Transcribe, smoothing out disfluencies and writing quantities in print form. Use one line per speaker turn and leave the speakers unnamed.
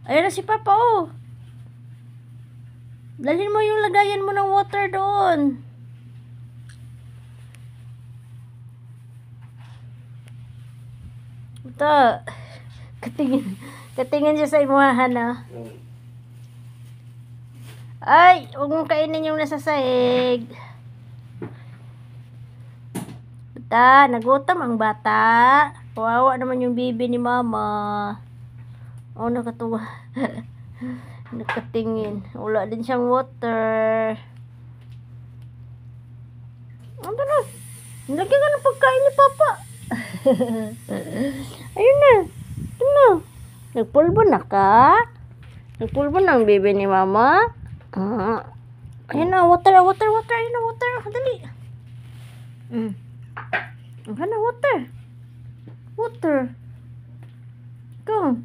Ayan na si Papa, oh. Dalhin mo yung lagayan mo ng water doon. Ito. Katingin siya sa imuhahan, ah. Ay, huwag mong kainin yung nasa sahig. Bata, nagutom ang bata. Kawawa naman yung bibi ni mama. Oh, nakatuwa. Nakatingin. Wala din siyang water. Ano na? Nilagyan ka ng pagkain ni Papa. Ayun na. Ito na. Nagpulbo na ka? Nagpulbo na ang bibi ni mama? Ayun na, water. Ayun na, water. Dali. Ayun na, water. Water. Go.